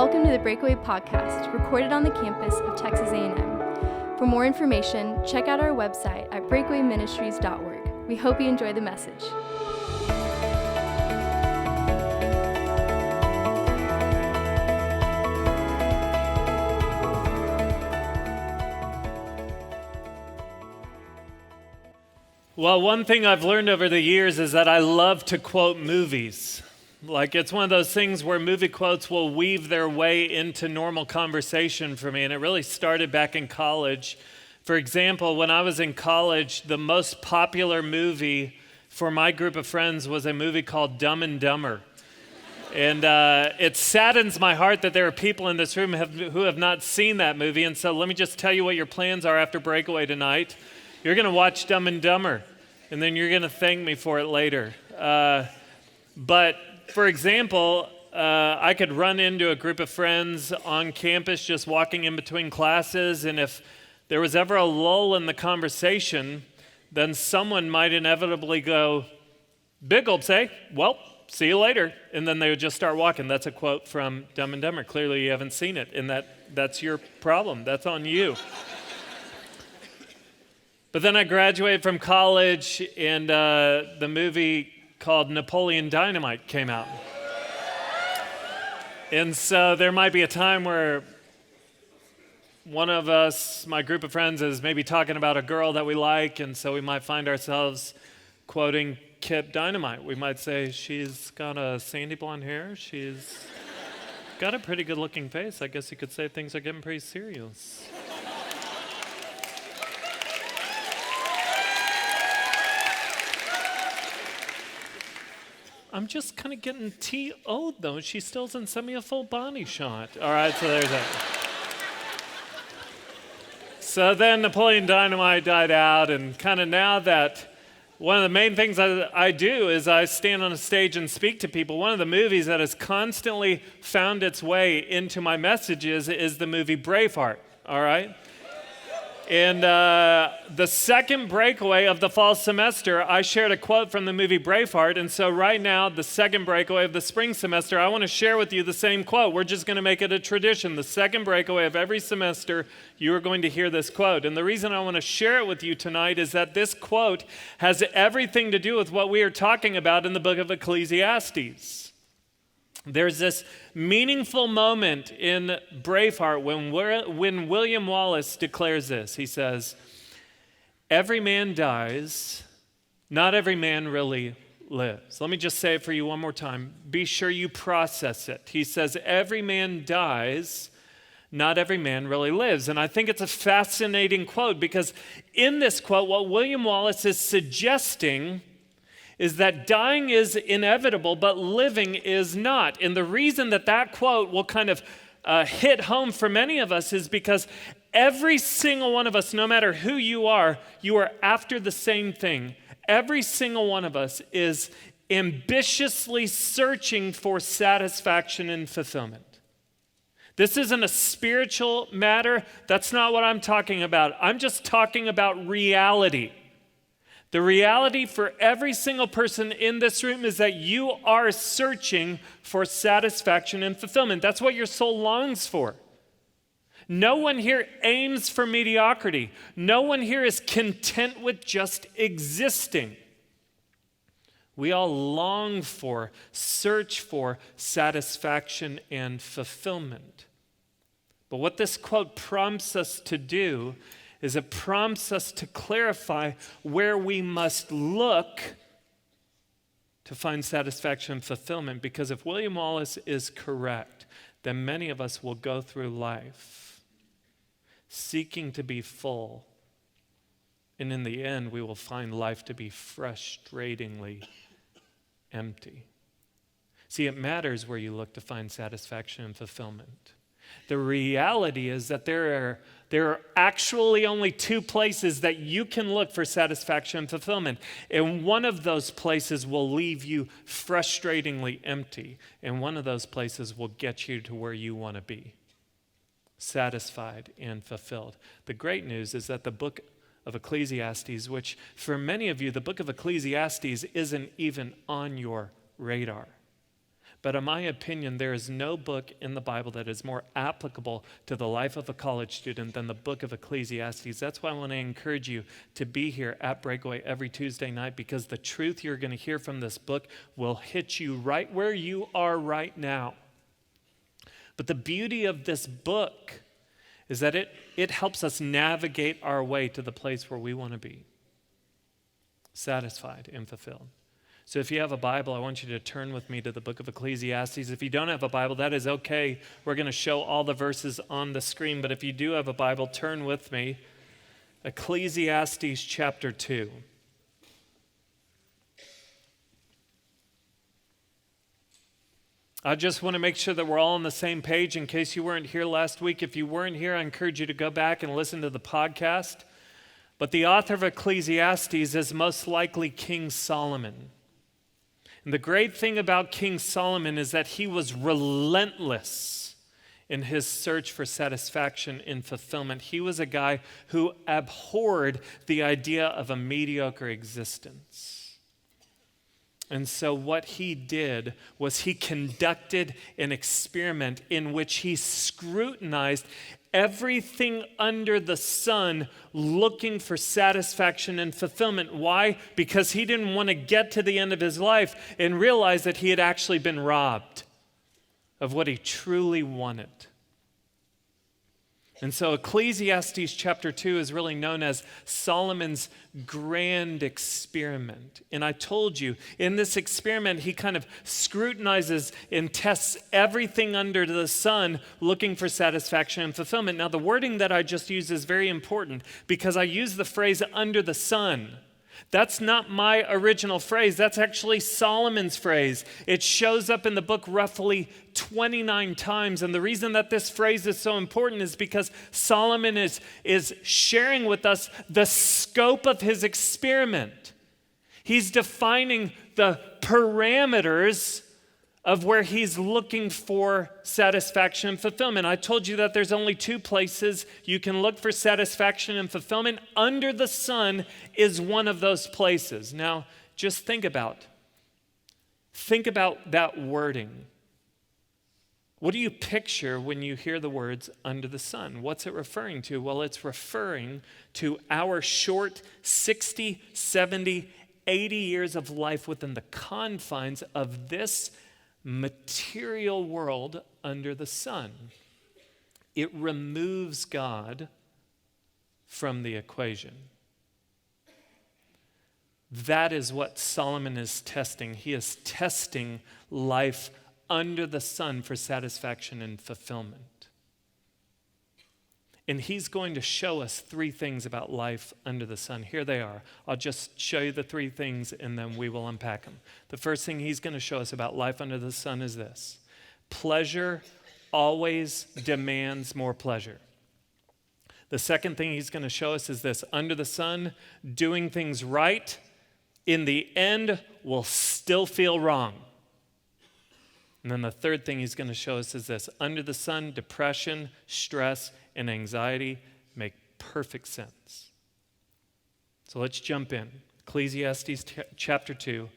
Welcome to the Breakaway podcast, recorded on the campus of Texas A&M. For more information, check out our website at breakawayministries.org. We hope you enjoy the message. Well, one thing I've learned over the years is that I love to quote movies. Like, it's one of those things where movie quotes will weave their way into normal conversation for me, and it really started back in college. For example, when I was in college, the most popular movie for my group of friends was a movie called Dumb and Dumber. And it saddens my heart that there are people in this room who have not seen that movie, and so let me just tell you what your plans are after Breakaway tonight. You're going to watch Dumb and Dumber, and then you're going to thank me for it later. But for example, I could run into a group of friends on campus just walking in between classes, and if there was ever a lull in the conversation, then someone might inevitably go, "Big gulp, say, well, see you later," and then they would just start walking. That's a quote from Dumb and Dumber. Clearly you haven't seen it, and that's your problem. That's on you. But then I graduated from college, and the movie called Napoleon Dynamite came out. And so there might be a time where one of us, my group of friends, is maybe talking about a girl that we like, and so we might find ourselves quoting Kip Dynamite. We might say, "She's got a sandy blonde hair, she's got a pretty good looking face. I guess you could say things are getting pretty serious." I'm just kind of getting T.O.'d though. She still hasn't sent me a full body shot. All right, so there's that. So then Napoleon Dynamite died out, and kind of now that one of the main things I do is I stand on a stage and speak to people. One of the movies that has constantly found its way into my messages is the movie Braveheart, all right? And the second breakaway of the fall semester, I shared a quote from the movie Braveheart. And so right now, the second breakaway of the spring semester, I want to share with you the same quote. We're just going to make it a tradition. The second breakaway of every semester, you are going to hear this quote. And the reason I want to share it with you tonight is that this quote has everything to do with what we are talking about in the book of Ecclesiastes. There's this meaningful moment in Braveheart when William Wallace declares this. He says, "Every man dies, not every man really lives." Let me just say it for you one more time. Be sure you process it. He says, "Every man dies, not every man really lives." And I think it's a fascinating quote because in this quote, what William Wallace is suggesting is that dying is inevitable, but living is not. And the reason that quote will kind of hit home for many of us is because every single one of us, no matter who you are after the same thing. Every single one of us is ambitiously searching for satisfaction and fulfillment. This isn't a spiritual matter. That's not what I'm talking about. I'm just talking about reality. The reality for every single person in this room is that you are searching for satisfaction and fulfillment. That's what your soul longs for. No one here aims for mediocrity. No one here is content with just existing. We all long for, search for satisfaction and fulfillment. But what this quote prompts us to do is it prompts us to clarify where we must look to find satisfaction and fulfillment. Because if William Wallace is correct, then many of us will go through life seeking to be full. And in the end, we will find life to be frustratingly empty. See, it matters where you look to find satisfaction and fulfillment. The reality is that there are actually only two places that you can look for satisfaction and fulfillment. And one of those places will leave you frustratingly empty. And one of those places will get you to where you want to be, satisfied and fulfilled. The great news is that the book of Ecclesiastes, which for many of you, the book of Ecclesiastes isn't even on your radar. But in my opinion, there is no book in the Bible that is more applicable to the life of a college student than the book of Ecclesiastes. That's why I want to encourage you to be here at Breakaway every Tuesday night, because the truth you're going to hear from this book will hit you right where you are right now. But the beauty of this book is that it helps us navigate our way to the place where we want to be, satisfied and fulfilled. So if you have a Bible, I want you to turn with me to the book of Ecclesiastes. If you don't have a Bible, that is okay. We're going to show all the verses on the screen. But if you do have a Bible, turn with me. Ecclesiastes chapter 2. I just want to make sure that we're all on the same page in case you weren't here last week. If you weren't here, I encourage you to go back and listen to the podcast. But the author of Ecclesiastes is most likely King Solomon. And the great thing about King Solomon is that he was relentless in his search for satisfaction and fulfillment. He was a guy who abhorred the idea of a mediocre existence. And so what he did was he conducted an experiment in which he scrutinized everything under the sun, looking for satisfaction and fulfillment. Why? Because he didn't want to get to the end of his life and realize that he had actually been robbed of what he truly wanted. And so Ecclesiastes chapter 2 is really known as Solomon's grand experiment. And I told you, in this experiment, he kind of scrutinizes and tests everything under the sun, looking for satisfaction and fulfillment. Now, the wording that I just used is very important because I use the phrase under the sun. That's not my original phrase. That's actually Solomon's phrase. It shows up in the book roughly 29 times. And the reason that this phrase is so important is because Solomon is sharing with us the scope of his experiment. He's defining the parameters of where he's looking for satisfaction and fulfillment. I told you that there's only two places you can look for satisfaction and fulfillment. Under the sun is one of those places. Now, just think about that wording. What do you picture when you hear the words under the sun? What's it referring to? Well, it's referring to our short 60, 70, 80 years of life within the confines of this material world under the sun. It removes God from the equation. That is what Solomon is testing. He is testing life under the sun for satisfaction and fulfillment. And he's going to show us three things about life under the sun. Here they are. I'll just show you the three things and then we will unpack them. The first thing he's going to show us about life under the sun is this: pleasure always demands more pleasure. The second thing he's going to show us is this: under the sun, doing things right in the end will still feel wrong. And then the third thing he's going to show us is this: under the sun, depression, stress, and anxiety make perfect sense. So let's jump in. Ecclesiastes chapter 2,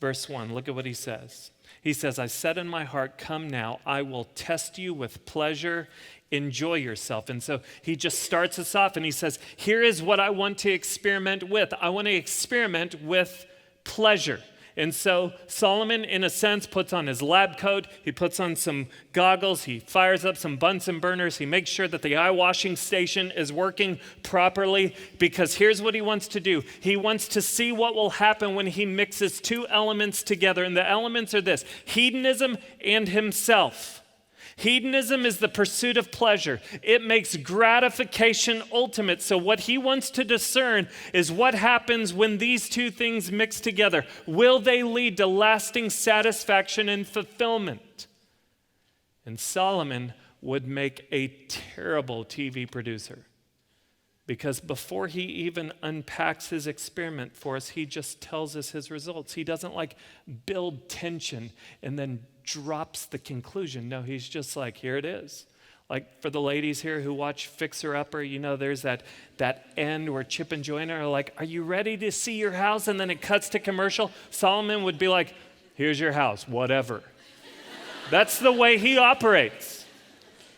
verse 1. Look at what he says. He says, I said in my heart, come now, I will test you with pleasure. Enjoy yourself. And so he just starts us off and he says, here is what I want to experiment with. I want to experiment with pleasure. And so Solomon, in a sense, puts on his lab coat. He puts on some goggles. He fires up some Bunsen burners. He makes sure that the eye washing station is working properly, because here's what he wants to do. He wants to see what will happen when he mixes two elements together. And the elements are this: hedonism and himself. Hedonism is the pursuit of pleasure. It makes gratification ultimate. So what he wants to discern is what happens when these two things mix together. Will they lead to lasting satisfaction and fulfillment? And Solomon would make a terrible TV producer, because before he even unpacks his experiment for us, he just tells us his results. He doesn't build tension and then drops the conclusion. No, he's just here it is. For the ladies here who watch Fixer Upper, there's that end where Chip and Joanna are are you ready to see your house? And then it cuts to commercial. Solomon would be here's your house, whatever. That's the way he operates.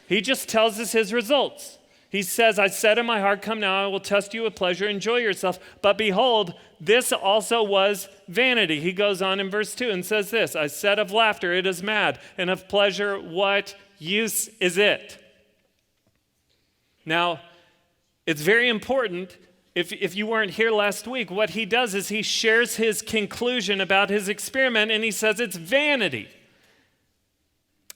He just tells us his results. He says, I said in my heart, come now, I will test you with pleasure, enjoy yourself. But behold, this also was vanity. He goes on in verse 2 and says this, I said of laughter, it is mad, and of pleasure, what use is it? Now, it's very important, if you weren't here last week, what he does is he shares his conclusion about his experiment, and he says it's vanity.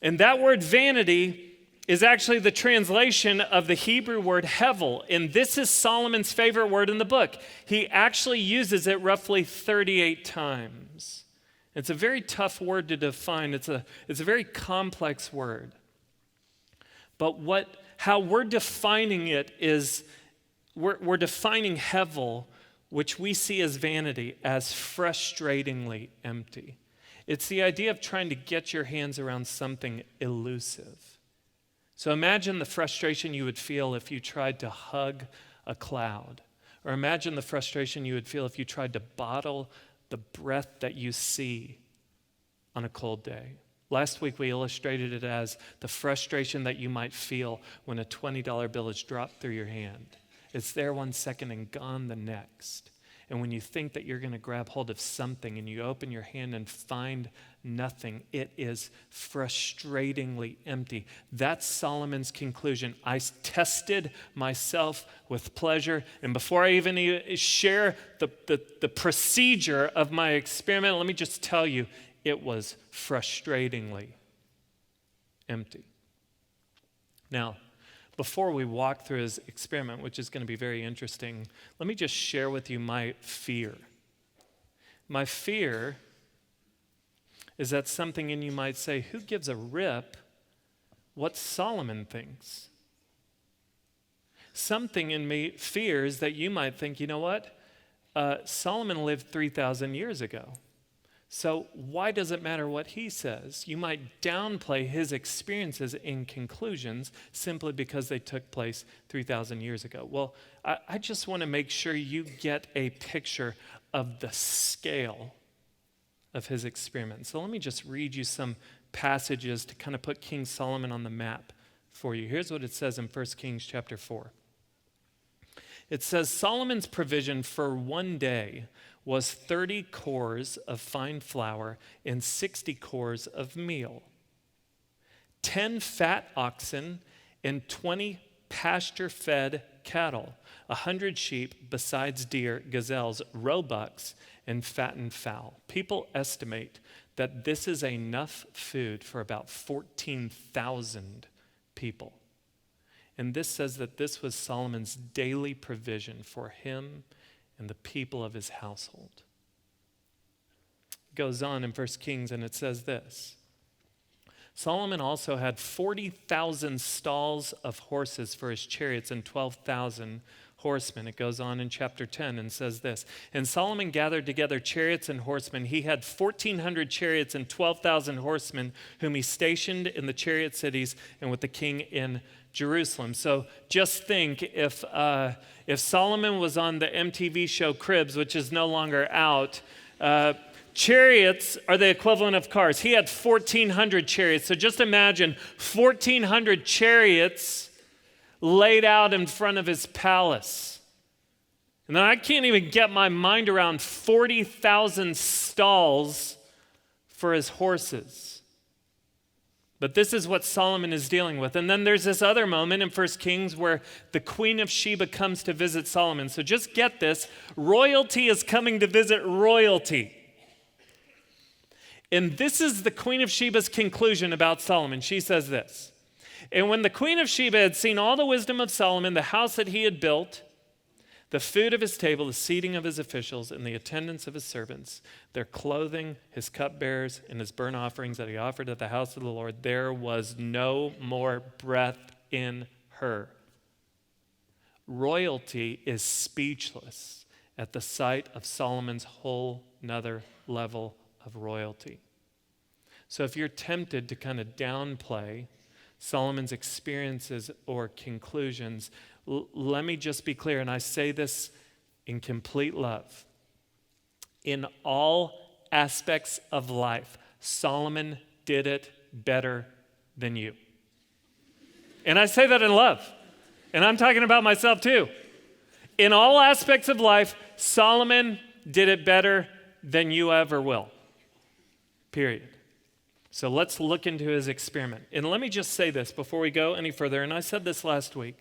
And that word vanity is actually the translation of the Hebrew word hevel, and this is Solomon's favorite word in the book. He actually uses it roughly 38 times. It's a very tough word to define. It's a very complex word. But how we're defining it is we're defining hevel, which we see as vanity, as frustratingly empty. It's the idea of trying to get your hands around something elusive. So imagine the frustration you would feel if you tried to hug a cloud. Or imagine the frustration you would feel if you tried to bottle the breath that you see on a cold day. Last week we illustrated it as the frustration that you might feel when a $20 bill is dropped through your hand. It's there 1 second and gone the next. And when you think that you're going to grab hold of something and you open your hand and find nothing, it is frustratingly empty. That's Solomon's conclusion. I tested myself with pleasure. And before I even share the procedure of my experiment, let me just tell you, it was frustratingly empty. Now, before we walk through his experiment, which is going to be very interesting, let me just share with you my fear. My fear is that something in you might say, who gives a rip what Solomon thinks? Something in me fears that you might think, you know what? Solomon lived 3,000 years ago. So why does it matter what he says? You might downplay his experiences in conclusions simply because they took place 3,000 years ago. Well, I just want to make sure you get a picture of the scale of his experiment. So let me just read you some passages to kind of put King Solomon on the map for you. Here's what it says in 1 Kings chapter 4. It says, Solomon's provision for one day was 30 cores of fine flour and 60 cores of meal, 10 fat oxen and 20 pasture-fed cattle, 100 sheep besides deer, gazelles, roebucks, and fattened fowl. People estimate that this is enough food for about 14,000 people. And this says that this was Solomon's daily provision for him and the people of his household. It goes on in 1 Kings and it says this. Solomon also had 40,000 stalls of horses for his chariots and 12,000 horsemen. It goes on in chapter 10 and says this. And Solomon gathered together chariots and horsemen. He had 1,400 chariots and 12,000 horsemen whom he stationed in the chariot cities and with the king in Jerusalem. So just think if Solomon was on the MTV show Cribs, which is no longer out, chariots are the equivalent of cars. He had 1,400 chariots. So just imagine 1,400 chariots laid out in front of his palace. And then I can't even get my mind around 40,000 stalls for his horses. But this is what Solomon is dealing with. And then there's this other moment in 1 Kings where the Queen of Sheba comes to visit Solomon. So just get this, royalty is coming to visit royalty. And this is the Queen of Sheba's conclusion about Solomon. She says this, and when the Queen of Sheba had seen all the wisdom of Solomon, the house that he had built, the food of his table, the seating of his officials, and the attendance of his servants, their clothing, his cupbearers, and his burnt offerings that he offered at the house of the Lord, there was no more breath in her. Royalty is speechless at the sight of Solomon's whole nother level of royalty. So if you're tempted to kind of downplay Solomon's experiences or conclusions, let me just be clear, and I say this in complete love. In all aspects of life, Solomon did it better than you. And I say that in love. And I'm talking about myself too. In all aspects of life, Solomon did it better than you ever will. Period. So let's look into his experiment. And let me just say this before we go any further. And I said this last week,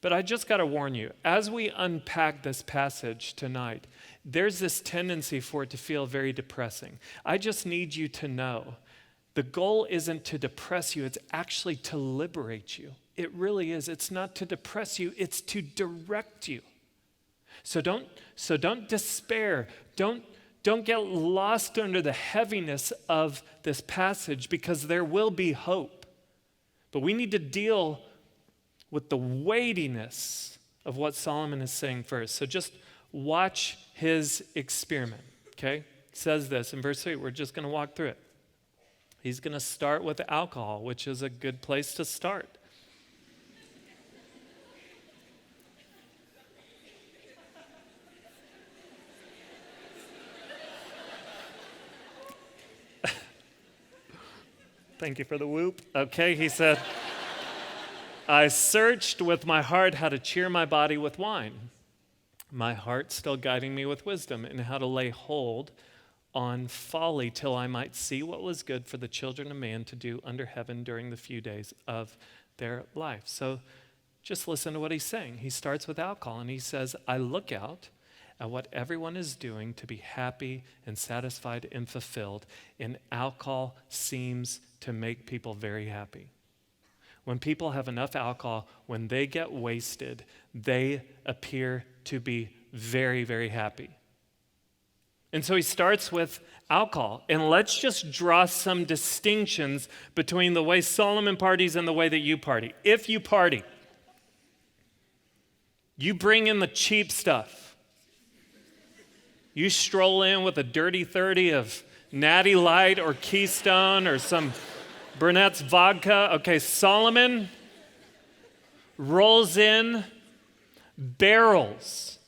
but I just got to warn you, as we unpack this passage tonight, there's this tendency for it to feel very depressing. I just need you to know the goal isn't to depress you, it's actually to liberate you. It really is. It's not to depress you, it's to direct you. So don't despair. Don't get lost under the heaviness of this passage, because there will be hope. But we need to deal with the weightiness of what Solomon is saying first. So just watch his experiment, okay? It says this in verse 3. We're just going to walk through it. He's going to start with alcohol, which is a good place to start. Thank you for the whoop. Okay, he said, I searched with my heart how to cheer my body with wine, my heart still guiding me with wisdom, and how to lay hold on folly till I might see what was good for the children of man to do under heaven during the few days of their life. So just listen to what he's saying. He starts with alcohol, and he says, I look out at what everyone is doing to be happy and satisfied and fulfilled, and alcohol seems to make people very happy. When people have enough alcohol, when they get wasted, they appear to be very, very happy. And so he starts with alcohol. And let's just draw some distinctions between the way Solomon parties and the way that you party. If you party, you bring in the cheap stuff. You stroll in with a dirty 30 of Natty Light or Keystone or some Burnett's vodka. Okay, Solomon rolls in barrels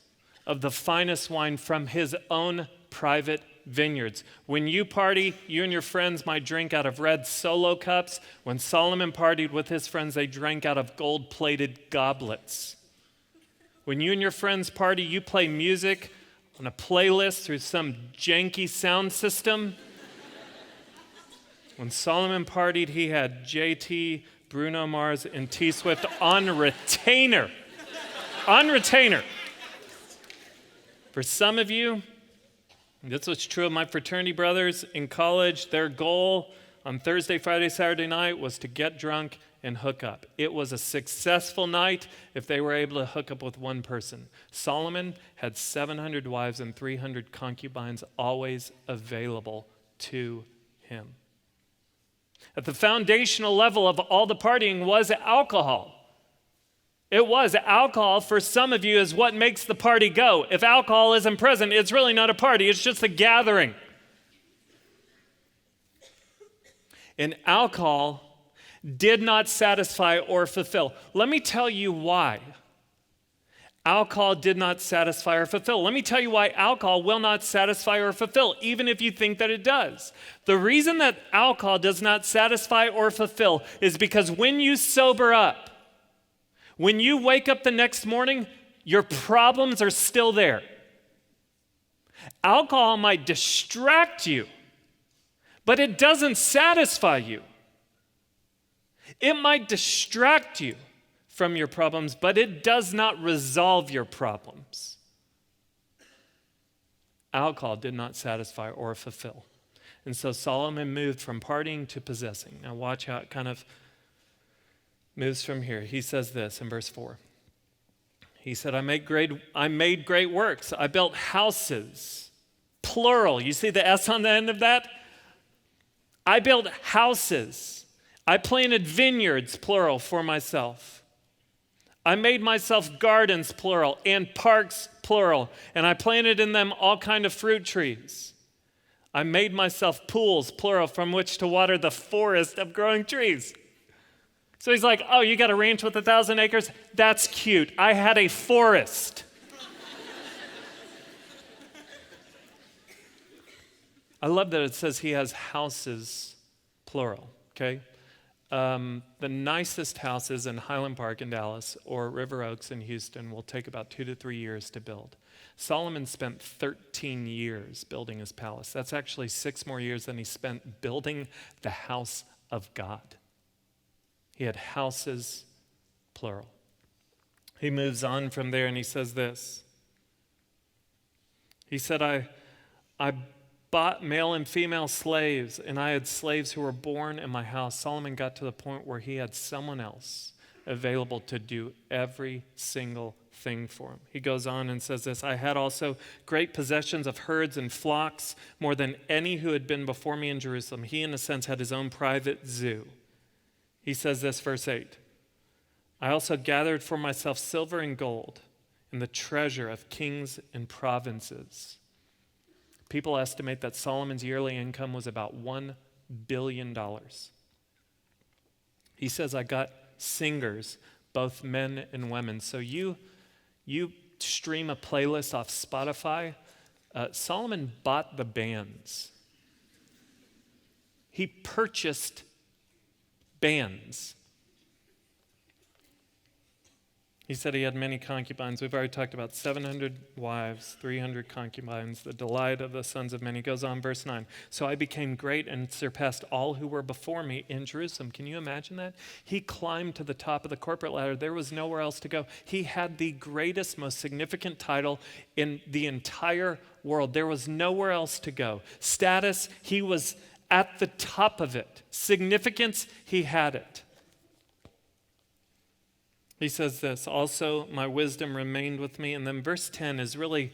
of the finest wine from his own private vineyards. When you party, you and your friends might drink out of red Solo cups. When Solomon partied with his friends, they drank out of gold-plated goblets. When you and your friends party, you play music on a playlist through some janky sound system. When Solomon partied, he had JT, Bruno Mars, and T-Swift on retainer. On retainer. For some of you, this was true of my fraternity brothers in college, their goal on Thursday, Friday, Saturday night was to get drunk and hook up. It was a successful night if they were able to hook up with one person. Solomon had 700 wives and 300 concubines always available to him. At the foundational level of all the partying was alcohol. It was. Alcohol, for some of you, is what makes the party go. If alcohol isn't present, it's really not a party. It's just a gathering. And alcohol did not satisfy or fulfill. Let me tell you why alcohol did not satisfy or fulfill. Let me tell you why alcohol will not satisfy or fulfill, even if you think that it does. The reason that alcohol does not satisfy or fulfill is because when you sober up, when you wake up the next morning, your problems are still there. Alcohol might distract you, but it doesn't satisfy you. It might distract you from your problems, but it does not resolve your problems. Alcohol did not satisfy or fulfill. And so Solomon moved from partying to possessing. Now watch how it kind of moves from here. He says this in verse 4. He said, I made great works. I built houses, plural. You see the S on the end of that? I built houses. I planted vineyards, plural, for myself. I made myself gardens, plural, and parks, plural, and I planted in them all kind of fruit trees. I made myself pools, plural, from which to water the forest of growing trees. So he's like, oh, you got a ranch with 1,000 acres? That's cute. I had a forest. I love that it says he has houses, plural. okay? The nicest houses in Highland Park in Dallas or River Oaks in Houston will take about 2 to 3 years to build. Solomon spent 13 years building his palace. That's actually 6 more years than he spent building the house of God. He had houses, plural. He moves on from there and he says this. He said, I bought male and female slaves, and I had slaves who were born in my house. Solomon got to the point where he had someone else available to do every single thing for him. He goes on and says this, I had also great possessions of herds and flocks, more than any who had been before me in Jerusalem. He, in a sense, had his own private zoo. He says this, verse 8, I also gathered for myself silver and gold and the treasure of kings and provinces. People estimate that Solomon's yearly income was about $1 billion. He says, I got singers, both men and women. So you stream a playlist off Spotify. Solomon bought the bands. He purchased bands. He said he had many concubines. We've already talked about 700 wives, 300 concubines, the delight of the sons of men. He goes on, verse 9. So I became great and surpassed all who were before me in Jerusalem. Can you imagine that? He climbed to the top of the corporate ladder. There was nowhere else to go. He had the greatest, most significant title in the entire world. There was nowhere else to go. Status, he was at the top of it. Significance, he had it. He says this, also my wisdom remained with me. And then verse 10 is really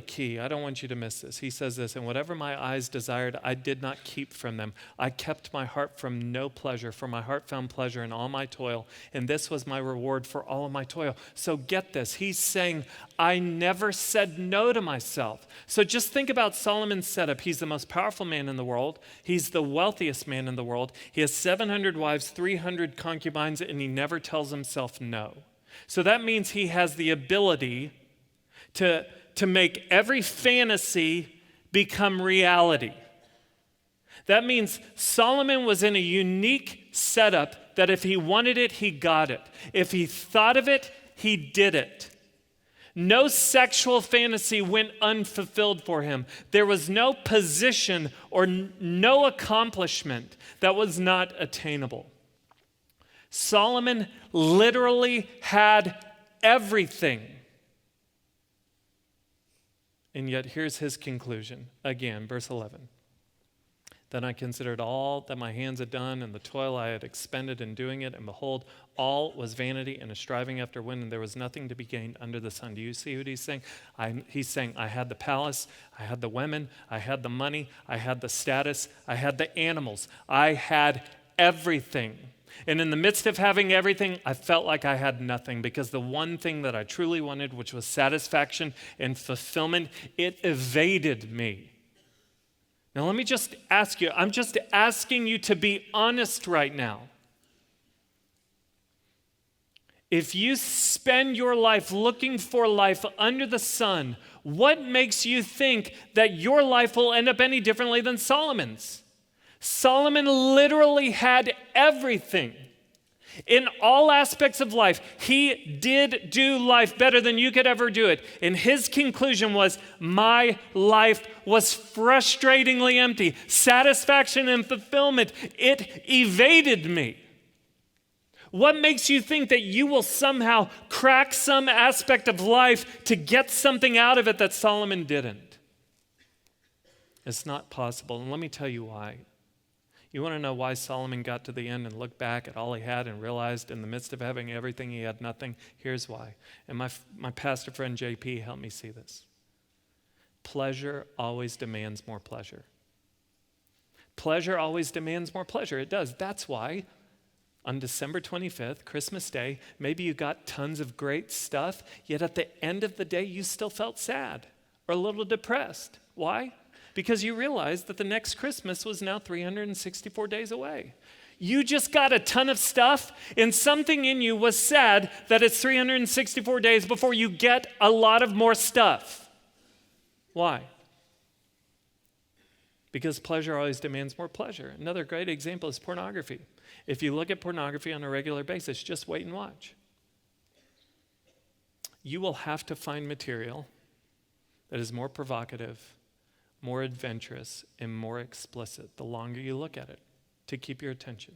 key. I don't want you to miss this. He says this, and whatever my eyes desired, I did not keep from them. I kept my heart from no pleasure, for my heart found pleasure in all my toil, and this was my reward for all of my toil. So get this. He's saying, I never said no to myself. So just think about Solomon's setup. He's the most powerful man in the world. He's the wealthiest man in the world. He has 700 wives, 300 concubines, and he never tells himself no. So that means he has the ability to make every fantasy become reality. That means Solomon was in a unique setup that if he wanted it, he got it. If he thought of it, he did it. No sexual fantasy went unfulfilled for him. There was no position or no accomplishment that was not attainable. Solomon literally had everything. And yet here's his conclusion. Again, verse 11. Then I considered all that my hands had done and the toil I had expended in doing it, and behold, all was vanity and a striving after wind, and there was nothing to be gained under the sun. Do you see what he's saying? He's saying, I had the palace, I had the women, I had the money, I had the status, I had the animals. I had everything. And in the midst of having everything, I felt like I had nothing, because the one thing that I truly wanted, which was satisfaction and fulfillment, it evaded me. Now let me just ask you, I'm just asking you to be honest right now. If you spend your life looking for life under the sun, what makes you think that your life will end up any differently than Solomon's? Solomon literally had everything. In all aspects of life, he did do life better than you could ever do it. And his conclusion was, my life was frustratingly empty. Satisfaction and fulfillment, it evaded me. What makes you think that you will somehow crack some aspect of life to get something out of it that Solomon didn't? It's not possible. And let me tell you why. You want to know why Solomon got to the end and looked back at all he had and realized in the midst of having everything, he had nothing? Here's why. And my pastor friend JP helped me see this. Pleasure always demands more pleasure. Pleasure always demands more pleasure. It does. That's why on December 25th, Christmas Day, maybe you got tons of great stuff, yet at the end of the day, you still felt sad or a little depressed. Why? Because you realized that the next Christmas was now 364 days away. You just got a ton of stuff, and something in you was sad that it's 364 days before you get a lot of more stuff. Why? because pleasure always demands more pleasure. Another great example is pornography. If you look at pornography on a regular basis, just wait and watch. You will have to find material that is more provocative, more adventurous, and more explicit the longer you look at it to keep your attention.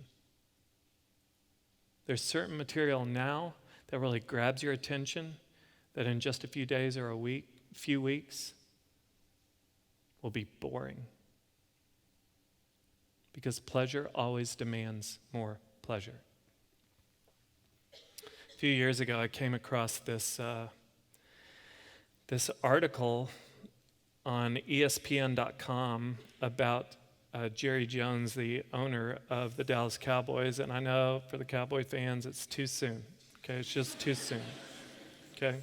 There's certain material now that really grabs your attention that in just a few days or few weeks will be boring. Because pleasure always demands more pleasure. A few years ago, I came across this article on ESPN.com about Jerry Jones, the owner of the Dallas Cowboys. And I know for the Cowboy fans, it's too soon. Okay, it's just too soon. Okay?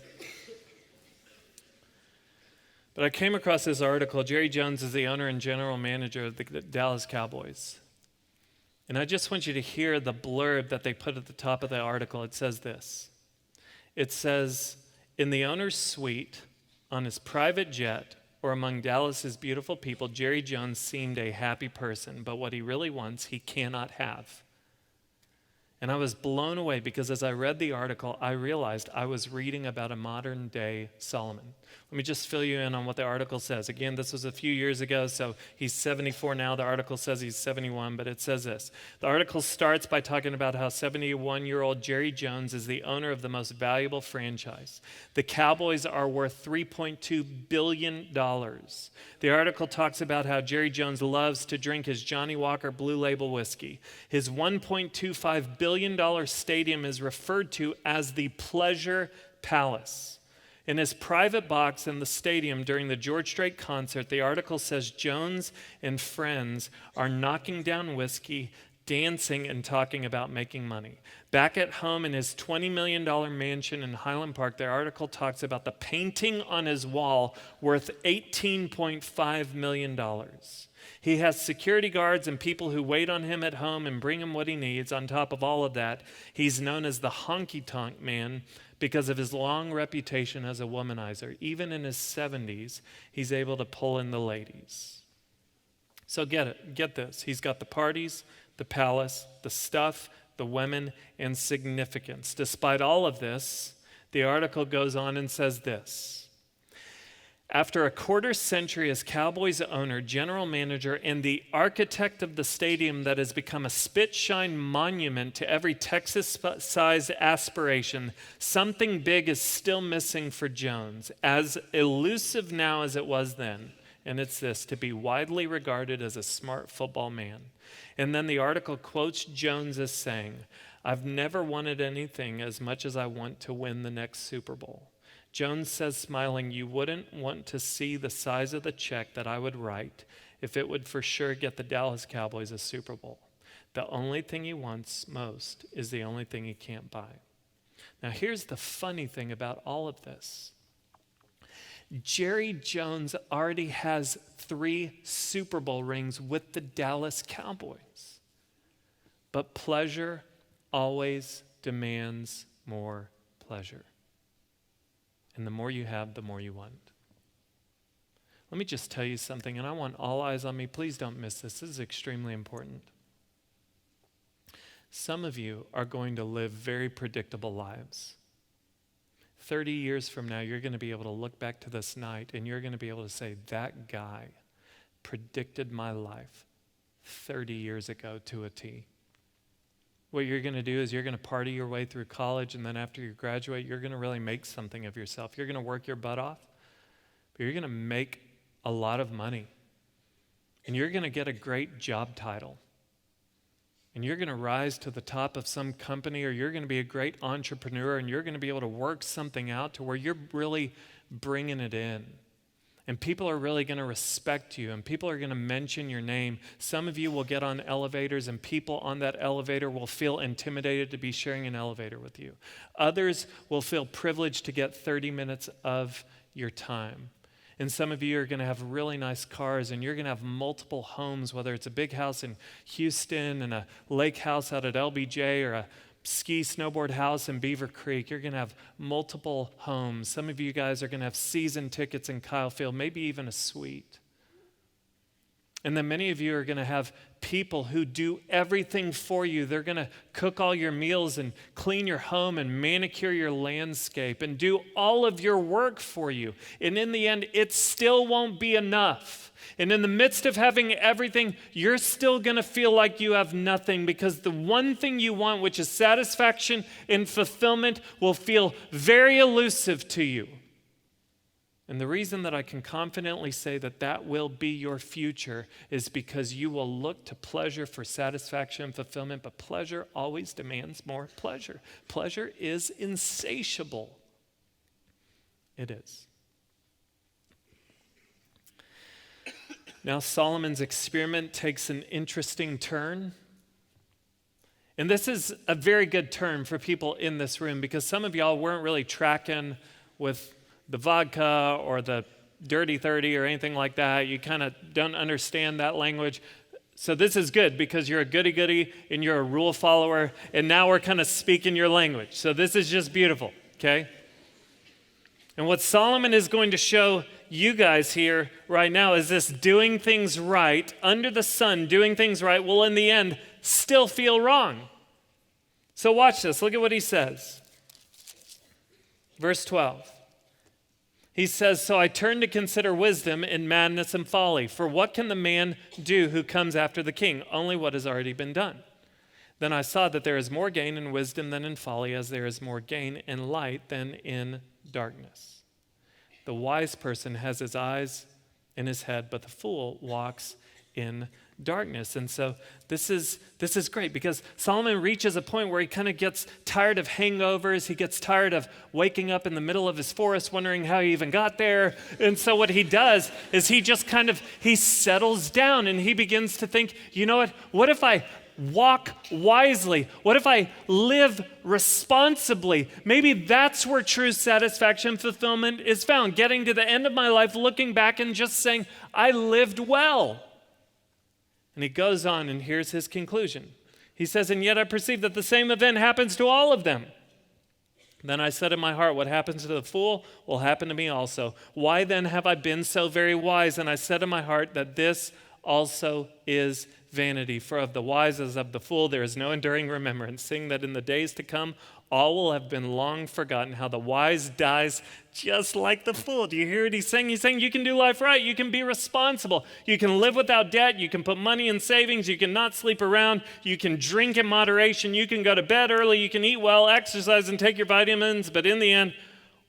But I came across this article. Jerry Jones is the owner and general manager of the Dallas Cowboys. And I just want you to hear the blurb that they put at the top of the article. It says this. It says, in the owner's suite, on his private jet, or among Dallas's beautiful people, Jerry Jones seemed a happy person, but what he really wants, he cannot have. And I was blown away because as I read the article, I realized I was reading about a modern day Solomon. Let me just fill you in on what the article says. Again, this was a few years ago, so he's 74 now. The article says he's 71, but it says this. The article starts by talking about how 71-year-old Jerry Jones is the owner of the most valuable franchise. The Cowboys are worth $3.2 billion. The article talks about how Jerry Jones loves to drink his Johnny Walker Blue Label whiskey. His $1.25 billion stadium is referred to as the Pleasure Palace. In his private box in the stadium during the George Strait concert, the article says Jones and friends are knocking down whiskey, dancing, and talking about making money. Back at home in his $20 million mansion in Highland Park, the article talks about the painting on his wall worth $18.5 million. He has security guards and people who wait on him at home and bring him what he needs. On top of all of that, he's known as the honky-tonk man because of his long reputation as a womanizer. Even in his 70s, he's able to pull in the ladies. So get this. He's got the parties, the palace, the stuff, the women, and significance. Despite all of this, the article goes on and says this. After a quarter century as Cowboys owner, general manager, and the architect of the stadium that has become a spit-shine monument to every Texas-sized aspiration, something big is still missing for Jones, as elusive now as it was then. And it's this, to be widely regarded as a smart football man. And then the article quotes Jones as saying, I've never wanted anything as much as I want to win the next Super Bowl. Jones says, smiling, you wouldn't want to see the size of the check that I would write if it would for sure get the Dallas Cowboys a Super Bowl. The only thing he wants most is the only thing he can't buy. Now, here's the funny thing about all of this. Jerry Jones already has 3 Super Bowl rings with the Dallas Cowboys. But pleasure always demands more pleasure. And the more you have, the more you want. Let me just tell you something, and I want all eyes on me. Please don't miss this. This is extremely important. Some of you are going to live very predictable lives. 30 years from now, you're going to be able to look back to this night, and you're going to be able to say, that guy predicted my life 30 years ago to a T. What you're going to do is you're going to party your way through college, and then after you graduate, you're going to really make something of yourself. You're going to work your butt off, but you're going to make a lot of money. And you're going to get a great job title. And you're going to rise to the top of some company, or you're going to be a great entrepreneur, and you're going to be able to work something out to where you're really bringing it in. And people are really going to respect you, and people are going to mention your name. Some of you will get on elevators, and people on that elevator will feel intimidated to be sharing an elevator with you. Others will feel privileged to get 30 minutes of your time. And some of you are going to have really nice cars, and you're going to have multiple homes, whether it's a big house in Houston and a lake house out at LBJ or a ski snowboard house in Beaver Creek. You're going to have multiple homes. Some of you guys are going to have season tickets in Kyle Field, maybe even a suite. And then many of you are going to have people who do everything for you. They're going to cook all your meals and clean your home and manicure your landscape and do all of your work for you. And in the end, it still won't be enough. And in the midst of having everything, you're still going to feel like you have nothing, because the one thing you want, which is satisfaction and fulfillment, will feel very elusive to you. And the reason that I can confidently say that that will be your future is because you will look to pleasure for satisfaction and fulfillment, but pleasure always demands more pleasure. Pleasure is insatiable. It is. Now, Solomon's experiment takes an interesting turn. And this is a very good turn for people in this room, because some of y'all weren't really tracking with the vodka or the dirty 30 or anything like that. You kind of don't understand that language. So this is good, because you're a goody-goody and you're a rule follower, and now we're kind of speaking your language. So this is just beautiful, okay? And what Solomon is going to show you guys here right now is this: doing things right, under the sun, doing things right will in the end still feel wrong. So watch this. Look at what he says. Verse 12. He says, "So I turned to consider wisdom in madness and folly. For what can the man do who comes after the king? Only what has already been done. Then I saw that there is more gain in wisdom than in folly, as there is more gain in light than in darkness. The wise person has his eyes in his head, but the fool walks in darkness." And so this is great, because Solomon reaches a point where he kind of gets tired of hangovers. He gets tired of waking up in the middle of his forest wondering how he even got there. And so what he does is he just he settles down and he begins to think, you know what if I walk wisely? What if I live responsibly? Maybe that's where true satisfaction and fulfillment is found. Getting to the end of my life, looking back and just saying, I lived well. And he goes on, and here's his conclusion. He says, "And yet I perceive that the same event happens to all of them. Then I said in my heart, what happens to the fool will happen to me also. Why then have I been so very wise? And I said in my heart that this also is vanity. For of the wise as of the fool there is no enduring remembrance, seeing that in the days to come all will have been long forgotten. How the wise dies just like the fool." Do you hear what he's saying? He's saying you can do life right. You can be responsible. You can live without debt. You can put money in savings. You can not sleep around. You can drink in moderation. You can go to bed early. You can eat well, exercise, and take your vitamins. But in the end,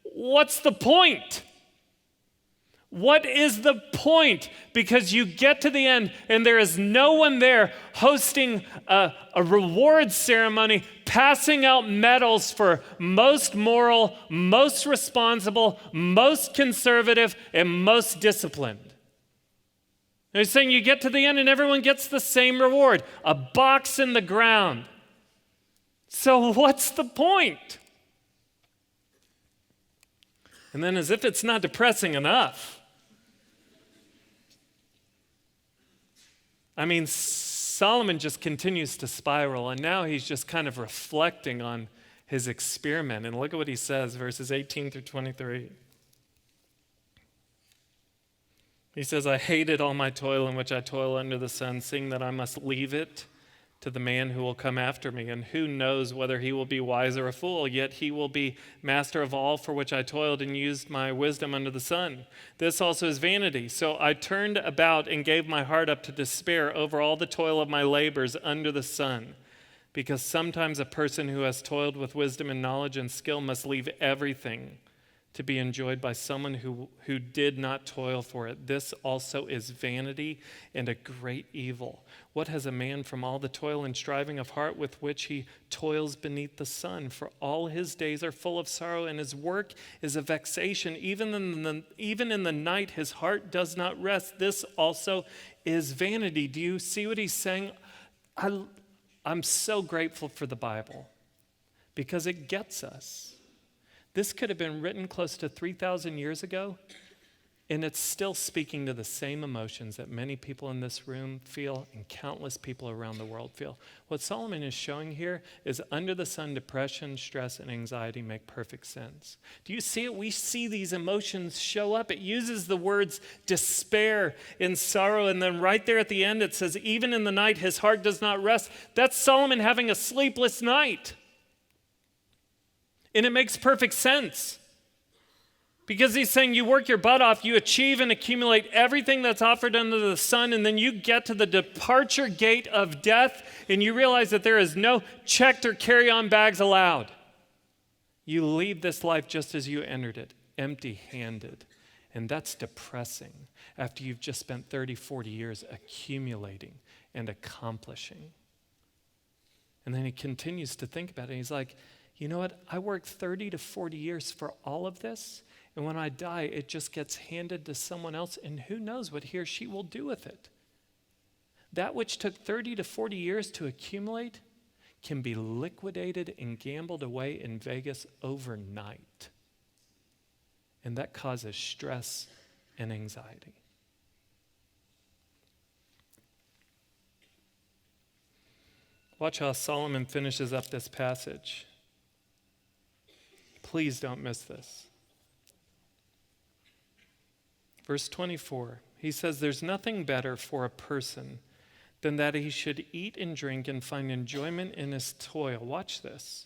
what's the point? What is the point? Because you get to the end and there is no one there hosting a reward ceremony, passing out medals for most moral, most responsible, most conservative, and most disciplined. They're saying you get to the end and everyone gets the same reward, a box in the ground. So what's the point? And then, as if it's not depressing enough, I mean, Solomon just continues to spiral, and now he's just kind of reflecting on his experiment. And look at what he says, verses 18 through 23. He says, "I hated all my toil in which I toil under the sun, seeing that I must leave it to the man who will come after me. And who knows whether he will be wise or a fool, yet he will be master of all for which I toiled and used my wisdom under the sun. This also is vanity. So I turned about and gave my heart up to despair over all the toil of my labors under the sun. Because sometimes a person who has toiled with wisdom and knowledge and skill must leave everything to be enjoyed by someone who did not toil for it. This also is vanity and a great evil. What has a man from all the toil and striving of heart with which he toils beneath the sun? For all his days are full of sorrow, and his work is a vexation. Even in the night his heart does not rest. This also is vanity." Do you see what he's saying? I'm so grateful for the Bible because it gets us. This could have been written close to 3,000 years ago, And it's still speaking to the same emotions that many people in this room feel and countless people around the world feel. What Solomon is showing here is under the sun, depression, stress, and anxiety make perfect sense. Do you see it? We see these emotions show up. It uses the words despair and sorrow, and then right there at the end it says, even in the night his heart does not rest. That's Solomon having a sleepless night. And it makes perfect sense. Because he's saying you work your butt off, you achieve and accumulate everything that's offered under the sun, and then you get to the departure gate of death, and you realize that there is no checked or carry-on bags allowed. You leave this life just as you entered it, empty-handed. And that's depressing after you've just spent 30, 40 years accumulating and accomplishing. And then he continues to think about it. He's like, you know what? I worked 30 to 40 years for all of this. And when I die, it just gets handed to someone else, and who knows what he or she will do with it. That which took 30 to 40 years to accumulate can be liquidated and gambled away in Vegas overnight. And that causes stress and anxiety. Watch how Solomon finishes up this passage. Please don't miss this. Verse 24, he says, there's nothing better for a person than that he should eat and drink and find enjoyment in his toil. Watch this.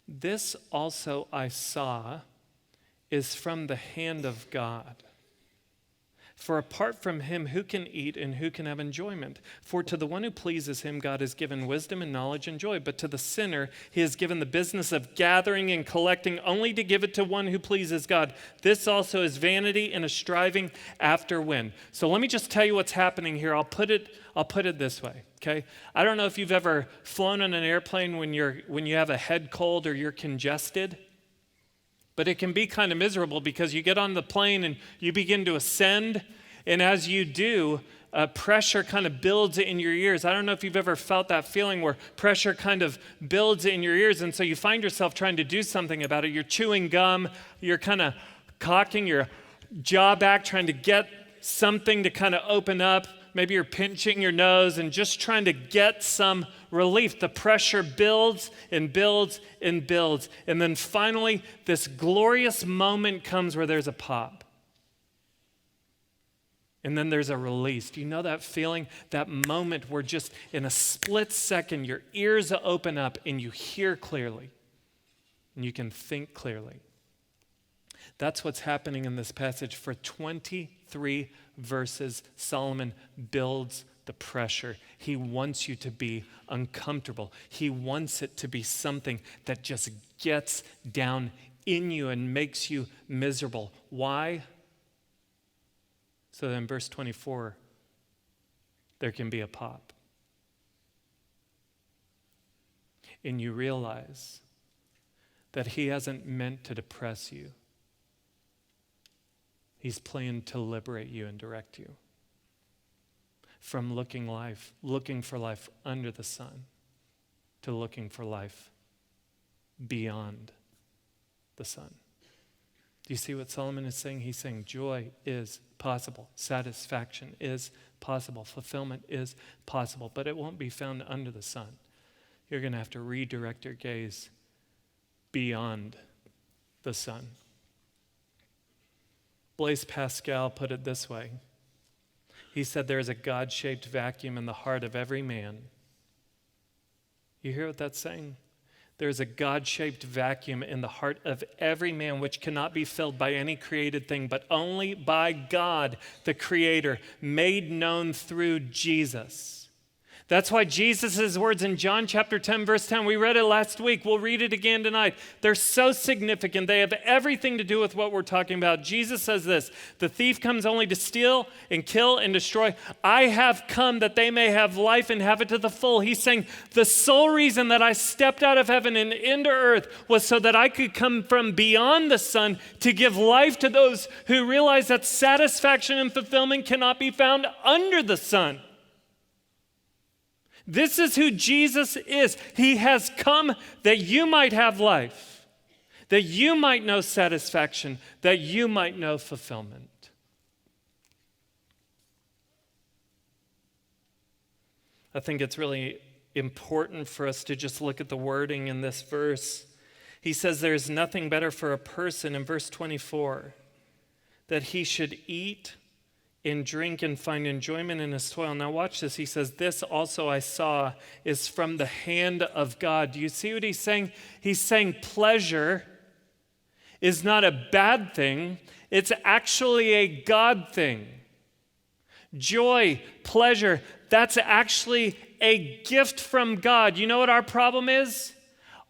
This also I saw is from the hand of God. For apart from him, who can eat and who can have enjoyment? For to the one who pleases him, God has given wisdom and knowledge and joy. But to the sinner, he has given the business of gathering and collecting only to give it to one who pleases God. This also is vanity and a striving after wind. So let me just tell you what's happening here. I'll put it this way, okay? I don't know if you've ever flown on an airplane when you have a head cold or you're congested. But it can be kind of miserable because you get on the plane and you begin to ascend. And as you do, pressure kind of builds in your ears. I don't know if you've ever felt that feeling where pressure kind of builds in your ears. And so you find yourself trying to do something about it. You're chewing gum. You're kind of cocking your jaw back, trying to get something to kind of open up. Maybe you're pinching your nose and just trying to get some relief. The pressure builds and builds and builds. And then finally, this glorious moment comes where there's a pop. And then there's a release. Do you know that feeling? That moment where just in a split second, your ears open up and you hear clearly. And you can think clearly. That's what's happening in this passage. For 23 verses, Solomon builds the pressure. He wants you to be uncomfortable. He wants it to be something that just gets down in you and makes you miserable. Why? So then in verse 24, there can be a pop. And you realize that he hasn't meant to depress you. He's planned to liberate you and direct you from looking for life under the sun to looking for life beyond the sun. Do you see what Solomon is saying? He's saying joy is possible. Satisfaction is possible. Fulfillment is possible, but it won't be found under the sun. You're going to have to redirect your gaze beyond the sun. Blaise Pascal put it this way. He said, there is a God-shaped vacuum in the heart of every man. You hear what that's saying? There is a God-shaped vacuum in the heart of every man which cannot be filled by any created thing, but only by God, the Creator, made known through Jesus. That's why Jesus' words in John chapter 10, verse 10, we read it last week. We'll read it again tonight. They're so significant. They have everything to do with what we're talking about. Jesus says this, the thief comes only to steal and kill and destroy. I have come that they may have life and have it to the full. He's saying the sole reason that I stepped out of heaven and into earth was so that I could come from beyond the sun to give life to those who realize that satisfaction and fulfillment cannot be found under the sun. This is who Jesus is. He has come that you might have life, that you might know satisfaction, that you might know fulfillment. I think it's really important for us to just look at the wording in this verse. He says there is nothing better for a person in verse 24 that he should eat and drink and find enjoyment in his toil. Now watch this. He says, this also I saw is from the hand of God. Do you see what he's saying? He's saying pleasure is not a bad thing. It's actually a God thing. Joy, pleasure, that's actually a gift from God. You know what our problem is?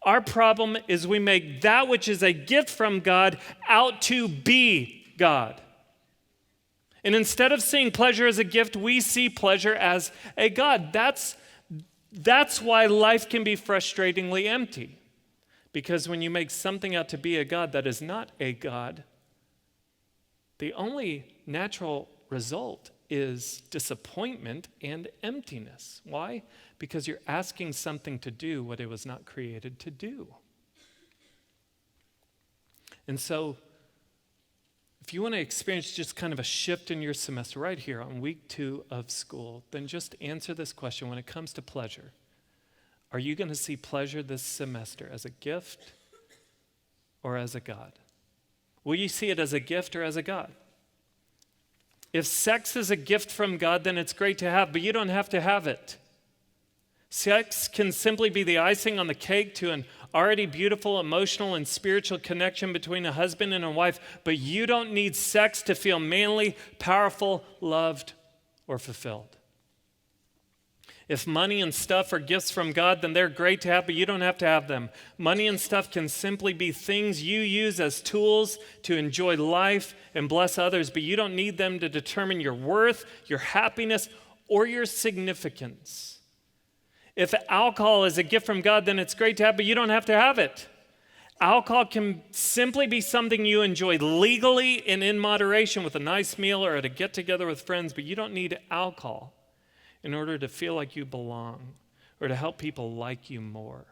Our problem is we make that which is a gift from God out to be God. And instead of seeing pleasure as a gift, we see pleasure as a God. That's why life can be frustratingly empty. Because when you make something out to be a God that is not a God, the only natural result is disappointment and emptiness. Why? Because you're asking something to do what it was not created to do. And so, if you want to experience just kind of a shift in your semester right here on week 2 of school, then just answer this question when it comes to pleasure. Are you going to see pleasure this semester as a gift or as a God? Will you see it as a gift or as a God? If sex is a gift from God, then it's great to have, but you don't have to have it. Sex can simply be the icing on the cake to an already beautiful emotional and spiritual connection between a husband and a wife, but you don't need sex to feel manly, powerful, loved, or fulfilled. If money and stuff are gifts from God, then they're great to have, but you don't have to have them. Money and stuff can simply be things you use as tools to enjoy life and bless others, but you don't need them to determine your worth, your happiness, or your significance. If alcohol is a gift from God, then it's great to have, but you don't have to have it. Alcohol can simply be something you enjoy legally and in moderation with a nice meal or at a get-together with friends, but you don't need alcohol in order to feel like you belong or to help people like you more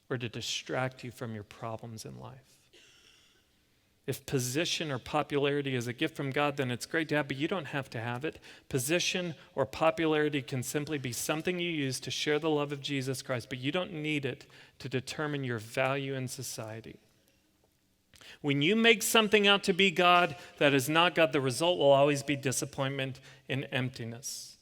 or to distract you from your problems in life. If position or popularity is a gift from God, then it's great to have, but you don't have to have it. Position or popularity can simply be something you use to share the love of Jesus Christ, but you don't need it to determine your value in society. When you make something out to be God that is not God, the result will always be disappointment and emptiness.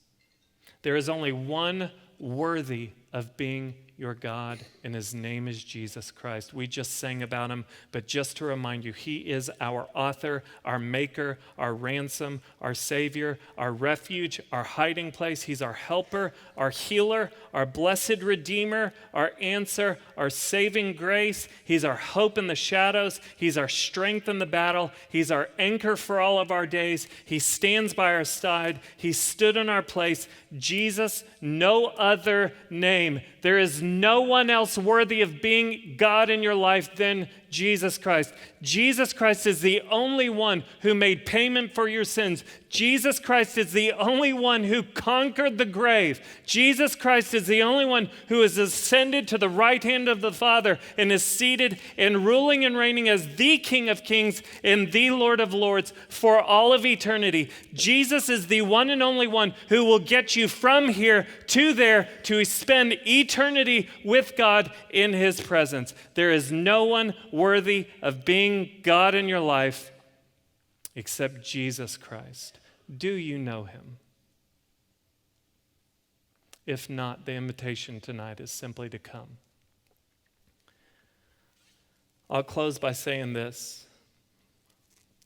There is only one worthy of being your God, and his name is Jesus Christ. We just sang about him, but just to remind you, he is our author, our maker, our ransom, our savior, our refuge, our hiding place. He's our helper, our healer, our blessed redeemer, our answer, our saving grace. He's our hope in the shadows. He's our strength in the battle. He's our anchor for all of our days. He stands by our side. He stood in our place. Jesus, no other name. There is no one else worthy of being God in your life than Jesus Christ. Jesus Christ is the only one who made payment for your sins. Jesus Christ is the only one who conquered the grave. Jesus Christ is the only one who has ascended to the right hand of the Father and is seated and ruling and reigning as the King of Kings and the Lord of Lords for all of eternity. Jesus is the one and only one who will get you from here to there to spend eternity with God in his presence. There is no one worthy of being God in your life except Jesus Christ. Do you know him? If not, the invitation tonight is simply to come. I'll close by saying this.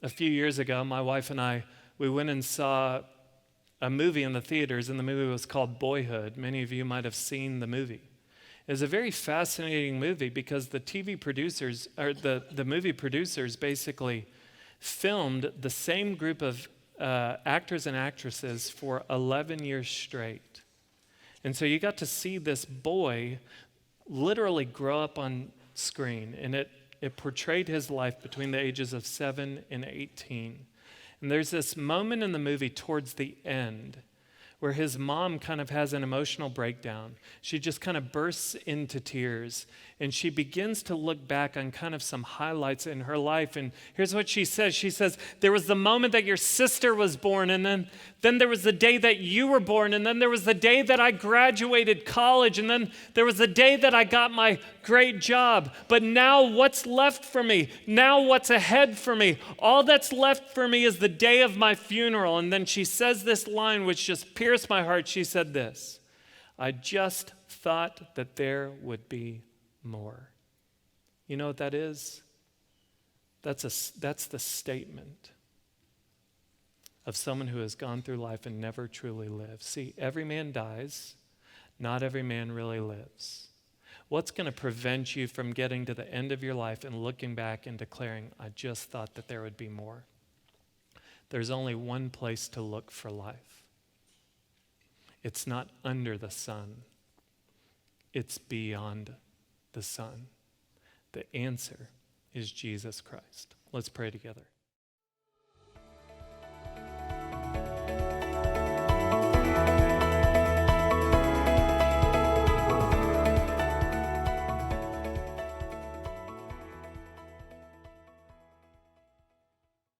A few years ago, my wife and I, we went and saw a movie in the theaters, and the movie was called Boyhood. Many of you might have seen the movie. It was a very fascinating movie because the TV producers, or the movie producers basically filmed the same group of actors and actresses for 11 years straight. And so you got to see this boy literally grow up on screen, and it portrayed his life between the ages of 7 and 18. And there's this moment in the movie towards the end where his mom kind of has an emotional breakdown. She just kind of bursts into tears, and she begins to look back on kind of some highlights in her life. And here's what she says. She says, there was the moment that your sister was born, and then there was the day that you were born, and then there was the day that I graduated college, and then there was the day that I got my great job. But now what's left for me? Now what's ahead for me? All that's left for me is the day of my funeral. And then she says this line which just pierced my heart. She said this, I just thought that there would be more. You know what that is? That's the statement of someone who has gone through life and never truly lived. See, every man dies, not every man really lives. What's going to prevent you from getting to the end of your life and looking back and declaring, I just thought that there would be more? There's only one place to look for life. It's not under the sun. It's beyond the sun. The answer is Jesus Christ. Let's pray together.